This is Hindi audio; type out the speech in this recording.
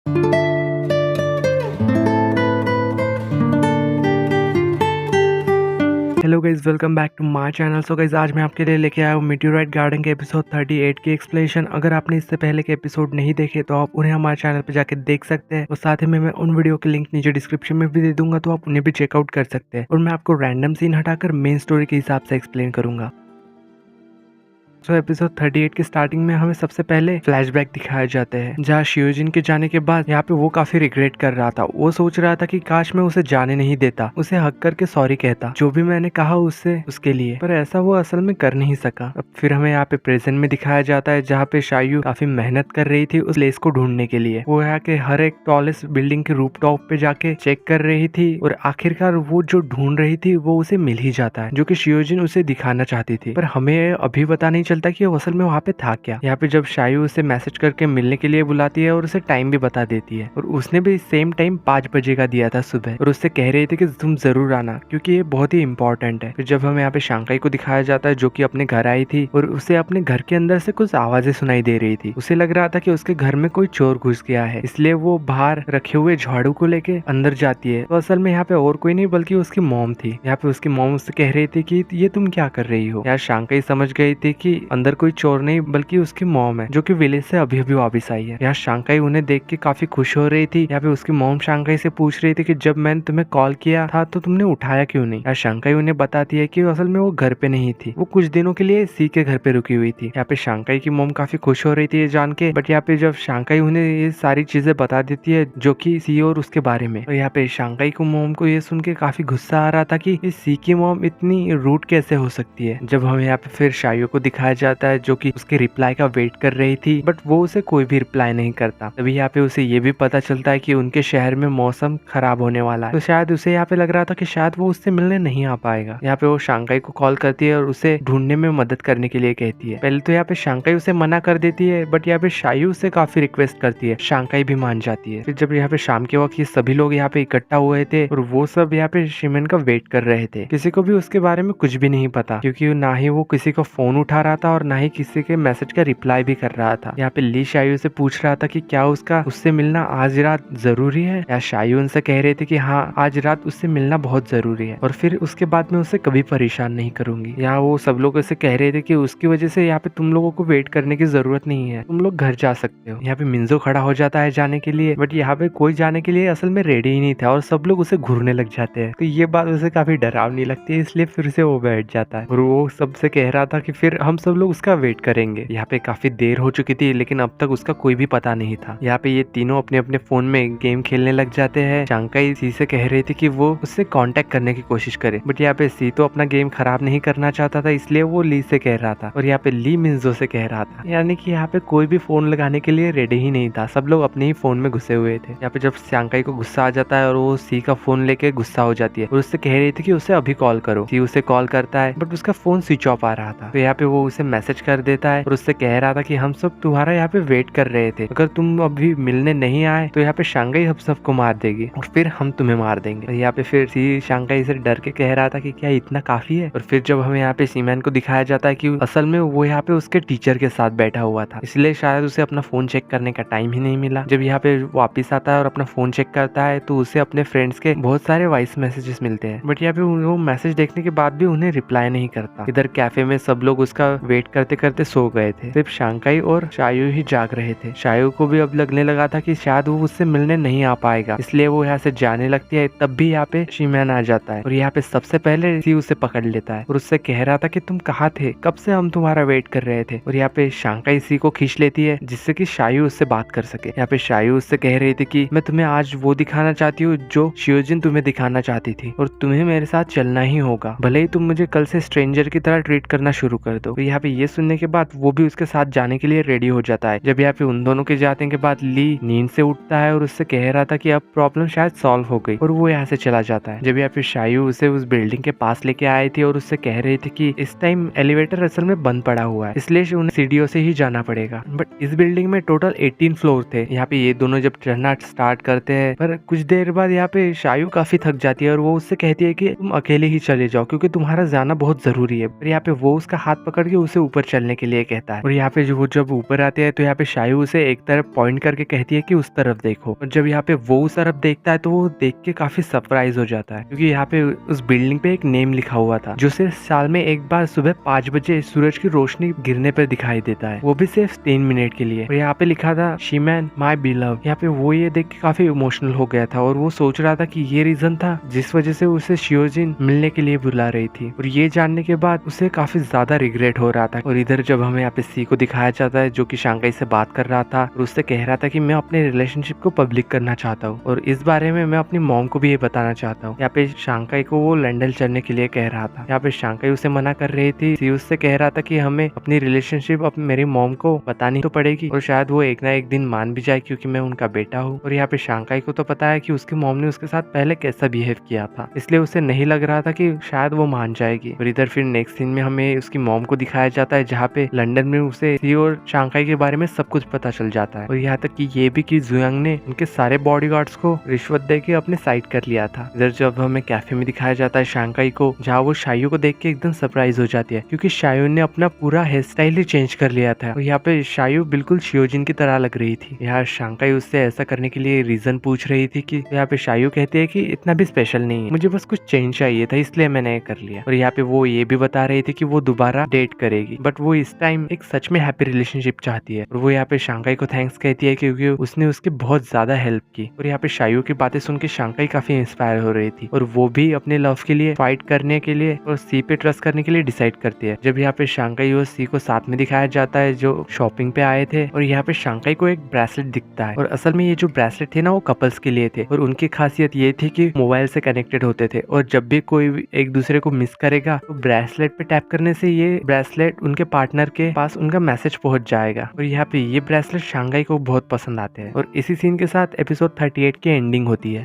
Hello guys, welcome back to my channel. So guys, आज मैं आपके लिए लेके आया हूँ मीटियोराइट गार्डन के एपिसोड 38 की एक्सप्लेनेशन। अगर आपने इससे पहले के एपिसोड नहीं देखे तो आप उन्हें हमारे चैनल पे जाके देख सकते हैं, और साथ ही में मैं उन वीडियो के लिंक नीचे डिस्क्रिप्शन में भी दे दूंगा, तो आप उन्हें भी चेकआउट कर सकते हैं। और मैं आपको रैंडम सीन हटाकर मेन स्टोरी के हिसाब से एक्सप्लेन करूंगा। सो एपिसोड 38 की स्टार्टिंग में हमें सबसे पहले फ्लैशबैक दिखाए जाते हैं, जहाँ शियोजिन के जाने के बाद यहाँ पे वो काफी रिग्रेट कर रहा था। वो सोच रहा था कि काश मैं उसे जाने नहीं देता, उसे हक करके सॉरी कहता, जो भी मैंने कहा उससे उसके लिए, पर ऐसा वो असल में कर नहीं सका। अब फिर हमें यहाँ पे प्रेजेंट में दिखाया जाता है, जहाँ पे शायू काफी मेहनत कर रही थी उस लेस को ढूंढने के लिए। वो यहाँ के हर एक टॉलेस्ट बिल्डिंग के रूफ टॉप पे जाके चेक कर रही थी, और आखिरकार वो जो ढूंढ रही थी वो उसे मिल ही जाता है, जो कि शियोजिन उसे दिखाना चाहती थी। पर हमें अभी पता नहीं चलता कि वो असल में वहाँ पे था क्या। यहाँ पे जब शायू उसे मैसेज करके मिलने के लिए बुलाती है और उसे टाइम भी बता देती है, और उसने भी सेम टाइम 5 बजे का दिया था सुबह, और उससे कह रही थी कि तुम जरूर आना क्योंकि ये बहुत ही इंपॉर्टेंट है। फिर जब हमें यहाँ पे शांकाई को दिखाया जाता है, जो कि अपने घर आई थी, और उसे अपने घर के अंदर से कुछ आवाजें सुनाई दे रही थी। उसे लग रहा था कि उसके घर में कोई चोर घुस गया है, इसलिए वो बाहर रखे हुए झाड़ू को लेके अंदर जाती है। तो असल में यहाँ पे और कोई नहीं बल्कि उसकी मॉम थी। यहाँ पे उसकी मॉम उससे कह रही थी कि ये तुम क्या कर रही हो। यार शांकाई समझ गई थी कि अंदर कोई चोर नहीं बल्कि उसकी मॉम है, जो कि विलेज से अभी अभी वापस आई है। यहाँ शांकाई उन्हें देख के काफी खुश हो रही थी। यहाँ पे उसकी मॉम शांकाई से पूछ रही थी कि जब मैंने तुम्हें कॉल किया था तो तुमने उठाया क्यों नहीं। यहाँ शांकाई उन्हें बताती है कि असल में वो घर पे नहीं थी, वो कुछ दिनों के लिए सी के घर पे रुकी हुई थी। यहाँ पे शांकाई की मॉम काफी खुश हो रही थी ये जान के, बट यहाँ पे जब शांकाई उन्हें ये सारी चीजें बता देती है जो कि सी और उसके बारे में, तो यहाँ पे शांकाई को मॉम को ये सुन के काफी गुस्सा आ रहा था कि इस सी की मॉम इतनी रूड कैसे हो सकती है। जब हमें यहाँ पे फिर शायू को दिखाया जाता है, जो कि उसके रिप्लाई का वेट कर रही थी, बट वो उसे कोई भी रिप्लाई नहीं करता। तभी यहाँ पे उसे ये भी पता चलता है कि उनके शहर में मौसम खराब होने वाला है, तो शायद उसे यहाँ पे लग रहा था कि शायद वो उससे मिलने नहीं आ पाएगा। यहाँ पे वो शांकाई को कॉल करती है और उसे ढूंढने में मदद करने के लिए कहती है। पहले तो यहाँ पे शांकाई उसे मना कर देती है, बट यहाँ पे शायू उसे काफी रिक्वेस्ट करती है, शांकाई भी मान जाती है। फिर जब यहाँ पे शाम के वक्त ये सभी लोग यहाँ पे इकट्ठा हुए थे, और वो सब यहाँ पे शिमन का वेट कर रहे थे। किसी को भी उसके बारे में कुछ भी नहीं पता, क्योंकि ना ही वो किसी को फोन उठा रहा था और ना ही किसी के मैसेज का रिप्लाई भी कर रहा था। यहाँ पे ली शायू से पूछ रहा था कि क्या उसका उससे मिलना आज रात जरूरी है। या शायू उनसे कह रहे थे कि हाँ, आज रात उससे मिलना बहुत जरूरी है, और फिर उसके बाद मैं उसे कभी परेशान नहीं करूंगी। यहाँ वो सब लोग उसे कह रहे थे कि उसकी वजह से यहाँ पे तुम लोगों को वेट करने की जरूरत नहीं है, तुम लोग घर जा सकते हो। यहाँ पे मिंजो खड़ा हो जाता है जाने के लिए, बट यहाँ पे कोई जाने के लिए असल में रेडी ही नहीं था, और सब लोग उसे घूरने लग जाते हैं। तो ये बात उसे काफी डरावनी लगती है, इसलिए फिर से वो बैठ जाता है, और वो सबसे कह रहा था कि फिर हम सब लोग उसका वेट करेंगे। यहाँ पे काफी देर हो चुकी थी, लेकिन अब तक उसका कोई भी पता नहीं था। यहाँ पे ये तीनों अपने अपने फोन में गेम खेलने लग जाते हैं। शांकाई सी से कह रही थी कि वो उससे कांटेक्ट करने की कोशिश करे, बट यहाँ पे सी तो अपना गेम खराब नहीं करना चाहता था, इसलिए वो ली से कह रहा था, और यहाँ पे ली मिंजो से कह रहा था। यानी कि यहाँ पे कोई भी फोन लगाने के लिए रेडी ही नहीं था, सब लोग अपने ही फोन में घुसे हुए थे। यहाँ पे जब शांकाई को गुस्सा आ जाता है और वो सी का फोन लेके गुस्सा हो जाती है, और उससे कह रही थी कि उसे अभी कॉल करो। सी उसे कॉल करता है, बट उसका फोन स्विच ऑफ आ रहा था। तो यहाँ पे वो उसे मैसेज कर देता है, और उससे कह रहा था कि हम सब तुम्हारा यहाँ पे वेट कर रहे थे, अगर तुम अभी मिलने नहीं आए तो यहाँ पे शांकाई हम सबको मार देगी, और फिर हम तुम्हें मार देंगे। यहाँ पे फिर सी शांकाई से डर के कह रहा था कि क्या इतना काफी है। और फिर जब हमें यहाँ पे सीमैन को दिखाया जाता है कि असल में वो यहाँ पे उसके टीचर के साथ बैठा हुआ था, इसलिए शायद उसे अपना फोन चेक करने का टाइम ही नहीं मिला। जब यहाँ पे वापिस आता है और अपना फोन चेक करता है, तो उसे अपने फ्रेंड्स के बहुत सारे वॉइस मैसेजेस मिलते हैं, बट यहाँ पे वो मैसेज देखने के बाद भी उन्हें रिप्लाई नहीं करता। इधर कैफे में सब लोग उसका वेट करते करते सो गए थे, सिर्फ शांकाई और शायू ही जाग रहे थे। शायू को भी अब लगने लगा था कि शायद वो उससे मिलने नहीं आ पाएगा, इसलिए वो यहाँ से जाने लगती है। तब भी यहाँ पे शिमैन आ जाता है, और यहाँ पे सबसे पहले सी उसे पकड़ लेता है, और उससे कह रहा था कि तुम कहाँ थे, कब से हम तुम्हारा वेट कर रहे थे। और यहाँ पे शांकाई सी को खींच लेती है, जिससे कि शायू उससे बात कर सके। यहाँ पे शायू उससे कह रही थी कि मैं तुम्हें आज वो दिखाना चाहती हूँ जो शियोजिन तुम्हें दिखाना चाहती थी, और तुम्हें मेरे साथ चलना ही होगा, भले ही तुम मुझे कल से स्ट्रेंजर की तरह ट्रीट करना शुरू कर दो। तो यहाँ पे ये सुनने के बाद वो भी उसके साथ जाने के लिए रेडी हो जाता है। जब यहाँ पे उन दोनों के जाने के बाद ली नींद से उठता है, और उससे कह रहा था कि अब प्रॉब्लम शायद सॉल्व हो गई, और वो यहाँ से चला जाता है। जब यहाँ पे शायू उसे उस बिल्डिंग के पास लेके आई थी, और उससे कह रही थी कि इस टाइम एलिवेटर असल में बंद पड़ा हुआ है, इसलिए उन्हें सीढ़ियों से ही जाना पड़ेगा। बट इस बिल्डिंग में टोटल 18 फ्लोर थे। यहाँ पे ये दोनों जब चढ़ना स्टार्ट करते हैं, पर कुछ देर बाद यहाँ पे शायू काफी थक जाती है, और वो उससे कहती है कि तुम अकेले ही चले जाओ, क्योंकि तुम्हारा जाना बहुत जरूरी है। पर यहाँ पे वो उसका हाथ पकड़ के उसे ऊपर चलने के लिए कहता है। और यहाँ पे वो जब ऊपर आते हैं तो यहाँ पे शायू उसे एक तरफ पॉइंट करके कहती है कि उस तरफ देखो। और जब यहाँ पे वो उस तरफ देखता है तो वो देख के काफी सरप्राइज हो जाता है, क्योंकि यहाँ पे उस बिल्डिंग पे एक नेम लिखा हुआ था जो सिर्फ साल में एक बार सुबह 5 बजे सूरज की रोशनी गिरने पर दिखाई देता है, वो भी सिर्फ 3 मिनट के लिए। और यहाँ पे लिखा था शीमैन माई बिलव। यहाँ पे वो ये देख के काफी इमोशनल हो गया था और वो सोच रहा था कि ये रीजन था जिस वजह से उसे शियोजिन मिलने के लिए बुला रही थी। और ये जानने के बाद उसे काफी ज्यादा रिग्रेट हो रहा था। और इधर जब हमें यहाँ पे सी को दिखाया जाता है जो कि शांघाई से बात कर रहा था और उससे कह रहा था कि मैं अपने रिलेशनशिप को पब्लिक करना चाहता हूँ और इस बारे में मैं अपनी मॉम को भी ये बताना चाहता हूँ। यहाँ पे शांघाई को वो लंदन चलने के लिए कह रहा था। यहाँ पे शांघाई उसे मना कर रही थी। सी उससे कह रहा था कि हमें अपनी रिलेशनशिप मेरी मॉम को बतानी तो पड़ेगी और शायद वो एक ना एक दिन मान भी जाए क्योंकि मैं उनका बेटा हूँ। और यहाँ पे शांघाई को तो पता है कि उसकी मॉम ने उसके साथ पहले कैसा बिहेव किया था, इसलिए उसे नहीं लग रहा था कि शायद वो मान जाएगी। और इधर फिर नेक्स्ट सीन में हमें उसकी मॉम को दिखाया जाता है जहाँ पे लंदन में उसे सी और शांघाई के बारे में सब कुछ पता चल जाता है। और यहाँ तक कि ये भी कि जुयांग ने उनके सारे बॉडीगार्ड्स को रिश्वत दे के अपने साइड कर लिया था। इधर जब हमें कैफे में दिखाया जाता है शांघाई को, जहाँ वो शायू को देख के एकदम सरप्राइज हो जाती है क्योंकि शायू ने अपना पूरा हेयर स्टाइल ही चेंज कर लिया था। और यहाँ पे शायू बिल्कुल शियोजिन की तरह लग रही थी। यहाँ शांघाई उससे ऐसा करने के लिए रीजन पूछ रही थी कि यहाँ पे शायू कहती है कि इतना भी स्पेशल नहीं है, मुझे बस कुछ चेंज चाहिए था इसलिए मैंने ये कर लिया। और यहाँ पे वो ये भी बता रही थी कि वो दोबारा डेट करेगी बट वो इस टाइम एक सच में हैप्पी रिलेशनशिप चाहती है। और वो यहाँ पे शांघाई को थैंक्स कहती है क्योंकि उसने उसकी बहुत ज्यादा हेल्प की। और यहाँ पे शायू की बातें सुन के शांघाई काफी इंस्पायर हो रही थी और वो भी अपने लव के लिए फाइट करने के लिए और सी पे ट्रस्ट करने के लिए डिसाइड करती है। जब यहाँ पे शांघाई और सी को साथ में दिखाया जाता है जो शॉपिंग पे आए थे और यहाँ पे शांघाई को एक ब्रेसलेट दिखता है और असल में ये जो ब्रेसलेट थे ना वो कपल्स के लिए थे और उनकी खासियत ये थी कि मोबाइल से कनेक्टेड होते थे और जब भी कोई एक दूसरे को मिस करेगा तो ब्रेसलेट पे टैप करने से ये ब्रेसलेट उनके पार्टनर के पास उनका मैसेज पहुंच जाएगा। और यहाँ पे ये ब्रेसलेट शांघाई को बहुत पसंद आते हैं और इसी सीन के साथ एपिसोड 38 की एंडिंग होती है।